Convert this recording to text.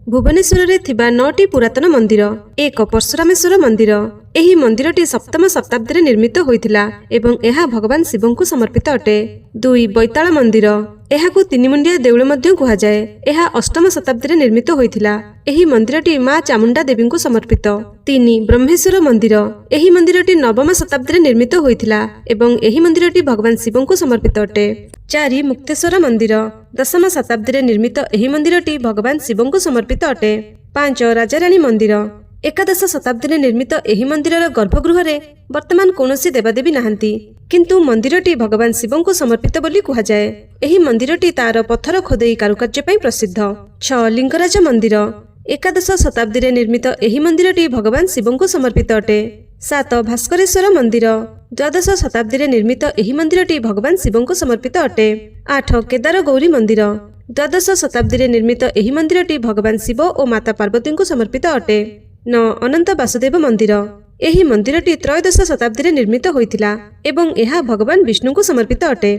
भुवनेश्वर रे थिबा 9टी पुरातन मंदिर एक परशुरामेश्वर मंदिर। एही मंदिरटी सप्तम शताब्दी निर्मित होइथिला एवं एहा भगवान शिव को समर्पित अटे। 2 बैताल मंदिर एहाकु तीन मुंडिया देउळ मध्य कुहा जाय। एहा अष्टम शताब्दी निर्मित होइथिला। एही मंदिरटी मां चामुंडा देवी को समर्पित। 3 ब्रह्मेश्वर मंदिर एही मंदिरटी नवम शताब्दी निर्मित होइथिला एवं एही मंदिरटी भगवान शिव को समर्पित अटे। 4 मुक्तेश्वर मंदिर दशम शताब्दी निर्मित एही मंदिरटी भगवान शिव को समर्पित अटे। 5 राजाराणी मंदिर एकादश शताब्दी निर्मित एही मंदिरर गर्भगृह रे वर्तमान कौनसी देवादेवी नाहांती, किंतु मंदिरटी भगवान शिव को समर्पित बोली कुहा जाय। एही मंदिरटी तार पत्थर खोदेई कारुकार्य पई प्रसिद्ध। 6 लिंगराज मंदिर एकादश शताब्दी निर्मित एही मंदिरटी भगवान शिव को समर्पित अटे। 7 भास्करेश्वर मंदिर द्वादश शताब्दी निर्मित एही मंदिरटी भगवान शिव को समर्पित अटे। 8 केदार गौरी मंदिर द्वादश शताब्दी निर्मित एही मंदिरटी भगवान शिव और माता पार्वती को समर्पित अटे। 9 अनंत वासुदेव मंदिर एही मंदिरटी त्रयोदश शताब्दी निर्मित होइथिला एवं एहा भगवान विष्णु को समर्पित अटे।